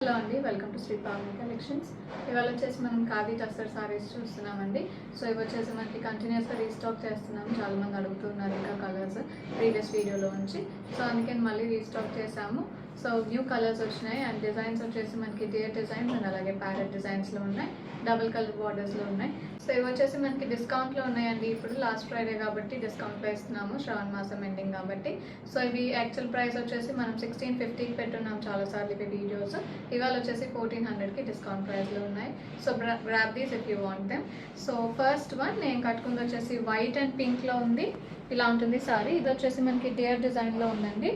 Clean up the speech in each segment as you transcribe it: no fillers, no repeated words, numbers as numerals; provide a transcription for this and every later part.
Hello అండి, welcome to Shri Pavani collections. ఇవాళ వచ్చేసి మనం ఖాదీ టస్సర్ సారీస్ చూస్తున్నామండి. సో ఇవి వచ్చేసి మనకి కంటిన్యూస్గా రీస్టాక్ చేస్తున్నాము. చాలామంది అడుగుతున్నారు ఇంకా కలర్స్ ప్రీవియస్ వీడియోలో నుంచి. సో అందుకని మళ్ళీ రీస్టాక్ చేసాము. సో న్యూ కలర్స్ వచ్చినాయి అండ్ డిజైన్స్ వచ్చేసి మనకి డియర్ డిజైన్స్ అండ్ అలాగే ప్యారెట్ డిజైన్స్లో ఉన్నాయి, డబుల్ కలర్ బార్డర్స్లో ఉన్నాయి. సో ఇవి వచ్చేసి మనకి డిస్కౌంట్లో ఉన్నాయండి. ఇప్పుడు లాస్ట్ ఫ్రైడే కాబట్టి డిస్కౌంట్లో ఇస్తున్నాము, శ్రావణ మాసం ఎండింగ్ కాబట్టి. సో ఇవి యాక్చువల్ ప్రైస్ వచ్చేసి మనం 1650కి పెట్టున్నాం చాలాసార్లు ఇవి వీడియోస్. ఇవాళ వచ్చేసి 1400కి డిస్కౌంట్ ప్రైస్లో ఉన్నాయి. So grab these if you want them. So first one నేను కట్టుకుంది వచ్చేసి వైట్ అండ్ పింక్లో ఉంది. ఇలా ఉంటుంది సారీ. ఇది వచ్చేసి మనకి డియర్ డిజైన్లో ఉందండి.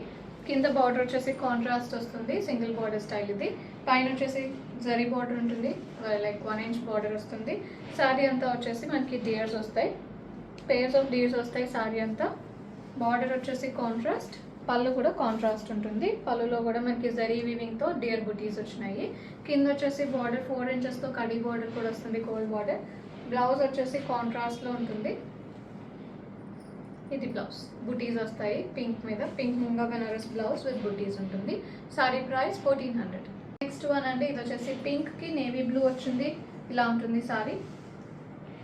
కింద బార్డర్ వచ్చేసి కాంట్రాస్ట్ వస్తుంది, సింగిల్ బార్డర్ స్టైల్ ఇది. పైన వచ్చేసి జరీ బార్డర్ ఉంటుంది, లైక్ 1 ఇంచ్ బార్డర్ వస్తుంది. సారీ అంతా వచ్చేసి మనకి డియర్స్ వస్తాయి, పేర్స్ ఆఫ్ డియర్స్ వస్తాయి సారీ అంతా. బార్డర్ వచ్చేసి కాంట్రాస్ట్, పళ్ళు కూడా కాంట్రాస్ట్ ఉంటుంది. పళ్ళులో కూడా మనకి జరీ వీవింగ్తో డియర్ బుటీస్ వచ్చినాయి. కింద వచ్చేసి బార్డర్ 4 ఇంచెస్తో కడీ బార్డర్ కూడా వస్తుంది, గోల్డ్ బార్డర్. బ్లౌజ్ వచ్చేసి కాంట్రాస్ట్లో ఉంటుంది. ఇది బ్లౌజ్, బుటీస్ వస్తాయి పింక్ మీద, పింక్ ముంగా బెనారస్ బ్లౌజ్ విత్ బుటీస్ ఉంటుంది. Sorry price 1400. నెక్స్ట్ వన్ అండి, ఇది వచ్చేసి పింక్కి నేవీ బ్లూ వచ్చింది. ఇలా ఉంటుంది సారీ.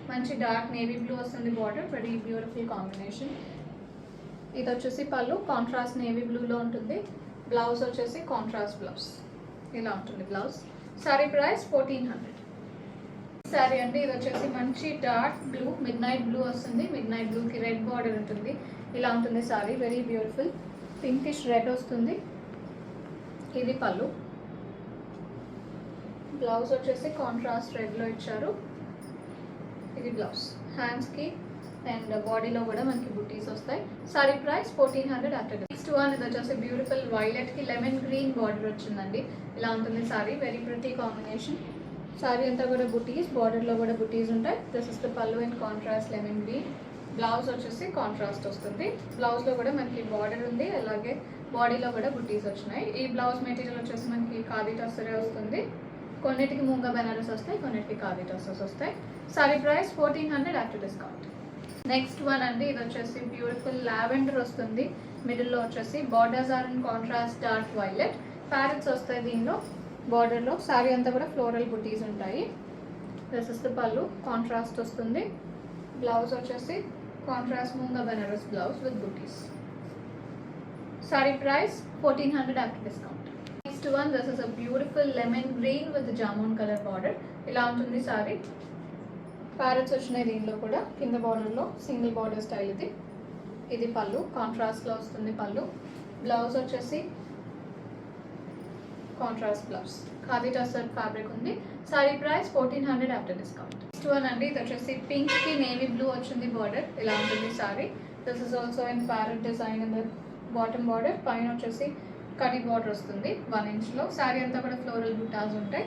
మంచి డార్క్ నేవీ బ్లూ వస్తుంది బార్డర్, వెరీ బ్యూటిఫుల్ కాంబినేషన్. ఇది వచ్చేసి పళ్ళు కాంట్రాస్ట్ నేవీ బ్లూలో ఉంటుంది. బ్లౌజ్ వచ్చేసి కాంట్రాస్ట్ బ్లౌజ్, ఇలా ఉంటుంది బ్లౌజ్. సారీ ప్రైస్ 1400. సారీ అండి, ఇది వచ్చేసి మంచి dark blue, mid night blue వస్తుంది. మిడ్ నైట్ బ్లూకి రెడ్ బార్డర్ ఉంటుంది. ఇలా ఉంటుంది sorry, very beautiful. Pinkish red వస్తుంది. ఇది పళ్ళు. బ్లౌజ్ వచ్చేసి కాంట్రాస్ట్ రెడ్లో ఇచ్చారు. ఇది బ్లౌజ్. హ్యాండ్స్కి అండ్ బాడీలో కూడా మనకి బుటీస్ వస్తాయి. Sari price 1400 after. Next one ఇది వచ్చేసి బ్యూటిఫుల్ వైలెట్కి లెమన్ గ్రీన్ బార్డర్ వచ్చిందండి. ఇలా ఉంటుంది sorry, very pretty combination. Sorry అంతా కూడా బుటీస్, బార్డర్లో కూడా బుటీస్ ఉంటాయి. దిస్ ఇస్ ద పళ్ళు in contrast lemon green. Blouse వచ్చేసి కాంట్రాస్ట్ వస్తుంది. బ్లౌజ్లో కూడా మనకి బార్డర్ ఉంది, అలాగే బాడీలో కూడా బుటీస్ వచ్చినాయి. ఈ బ్లౌజ్ మెటీరియల్ వచ్చేసి మనకి ఖాదీ టస్సరే వస్తుంది. కొన్నిటికి ముంగా బెనారస్ వస్తాయి, కొన్నిటికి ఖాదీ టస్సర్స్ వస్తాయి. Sari price 1400 after discount. Next one అండి, ఇది వచ్చేసి బ్యూటిఫుల్ లావెండర్ వస్తుంది. మిడిల్లో వచ్చేసి borders are in contrast dark violet. Parrots వస్తాయి దీనిలో బార్డర్లో. సారీ అంతా కూడా ఫ్లోరల్ బుటీస్ ఉంటాయి. This is the pallu, contrast వస్తుంది. బ్లౌజ్ వచ్చేసి contrast Munga Banaras blouse with butis. Sari price 1400 after discount. Next one, this is a beautiful lemon green with jamun colour border. ఇలా ఉంటుంది సారీ. ప్యారెట్స్ వచ్చినాయి దీనిలో కూడా. కింద బార్డర్లో సింగిల్ బార్డర్ స్టైల్ ఇది. ఇది పళ్ళు, కాంట్రాస్ట్లో వస్తుంది పళ్ళు. బ్లౌజ్ వచ్చేసి contrast blouse. Khadi tussar fabric ఉంది. Sari price 1400 after discount. Next one అండి, ఇది వచ్చేసి పింక్కి నేవీ బ్లూ వచ్చింది బార్డర్. ఇలా ఉంటుంది sorry. This is also in parrot design in the bottom border. పైన వచ్చేసి కడీ బార్డర్ వస్తుంది 1 ఇంచ్లో. సారీ అంతా కూడా ఫ్లోరల్ బుటాస్ ఉంటాయి.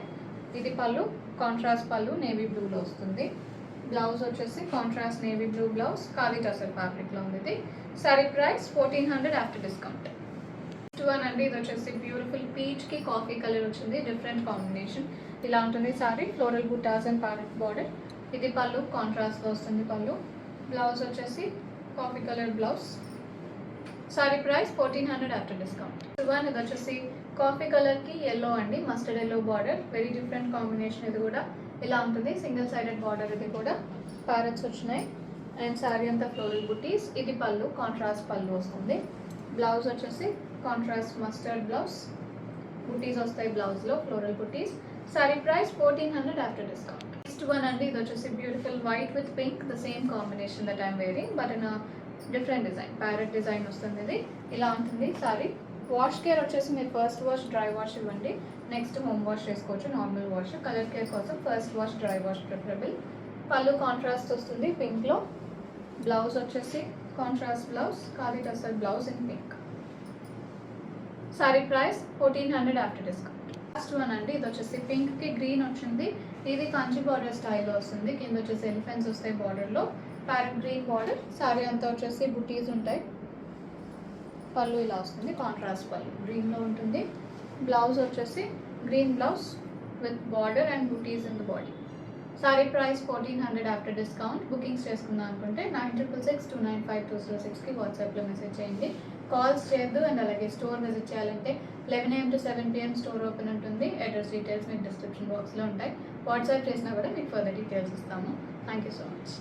ఇది పళ్ళు, కాంట్రాస్ట్ పళ్ళు నేవీ బ్లూలో వస్తుంది. బ్లౌజ్ వచ్చేసి contrast navy blue blouse, khadi tussar ఫ్యాబ్రిక్లో ఉంది ఇది. Sari price 1400 after discount. Next one అండి, ఇది వచ్చేసి బ్యూటిఫుల్ పీచ్కి కాఫీ కలర్ వచ్చింది, డిఫరెంట్ కాంబినేషన్. ఇలా ఉంటుంది సారీ, ఫ్లోరల్ బుటాస్ అండ్ ప్యారెట్ బార్డర్. ఇది పళ్ళు, కాంట్రాస్ట్లో వస్తుంది పళ్ళు. బ్లౌజ్ వచ్చేసి coffee colour blouse. Sari price 1400 after discount. One ఇది వచ్చేసి కాఫీ కలర్కి ఎల్లో అండి, mustard yellow border, very different combination. ఇది కూడా ఇలా ఉంటుంది, సింగిల్ సైడెడ్ బార్డర్. ఇది కూడా ప్యారెట్స్ వచ్చినాయి అండ్ సారీ అంతా ఫ్లోరల్ బుటీస్. ఇది పళ్ళు, కాంట్రాస్ట్ పళ్ళు వస్తుంది. బ్లౌజ్ వచ్చేసి కాంట్రాస్ట్ మస్టర్డ్ బ్లౌజ్, బుటీస్ వస్తాయి బ్లౌజ్లో, ఫ్లోరల్ బుటీస్. Sari price 1400 after discount. Next one అండి, ఇది వచ్చేసి beautiful white with pink, the same combination that I'm wearing but in different design. Parrot design వస్తుంది ఇది. ఇలా ఉంటుంది సారీ. వాష్ కేర్ వచ్చేసి మీరు ఫస్ట్ వాష్ డ్రై వాష్ ఇవ్వండి, నెక్స్ట్ హోమ్ వాష్ చేసుకోవచ్చు నార్మల్ వాష్. కలర్ కేర్ కోసం first wash dry wash preferable. పళ్ళు కాంట్రాస్ట్ వస్తుంది పింక్లో. బ్లౌజ్ వచ్చేసి contrast blouse, khadi tussar blouse in pink. Sorry price 1400 after discount. Last one అండి, ఇది వచ్చేసి పింక్కి గ్రీన్ వచ్చింది. ఇది కంచి బార్డర్ స్టైల్లో వస్తుంది. కింద వచ్చేసి ఎలిఫెంట్స్ వస్తాయి బార్డర్లో, ప్యారెట్ గ్రీన్ బార్డర్. సారీ అంతా వచ్చేసి బుటీస్ ఉంటాయి. పళ్ళు ఇలా వస్తుంది, కాంట్రాస్ట్ పళ్ళు గ్రీన్లో ఉంటుంది. బ్లౌజ్ వచ్చేసి green blouse with border and butis in the body. Sari price 1400 after discount. Bookings చేసుకుందాం అనుకుంటే 9662952006కి వాట్సాప్లో మెసేజ్ చేయండి. కాల్స్ చేయొద్దు అండ్ అలాగే స్టోర్ విజిట్ చేయాలంటే 11 AM to 7 PM store open ఉంటుంది. అడ్రస్ డీటెయిల్స్ మీకు డిస్క్రిప్షన్ బాక్స్లో ఉంటాయి. వాట్సాప్ చేసినా కూడా మీకు ఫర్దర్ డీటెయిల్స్ ఇస్తాము. Thank you so much.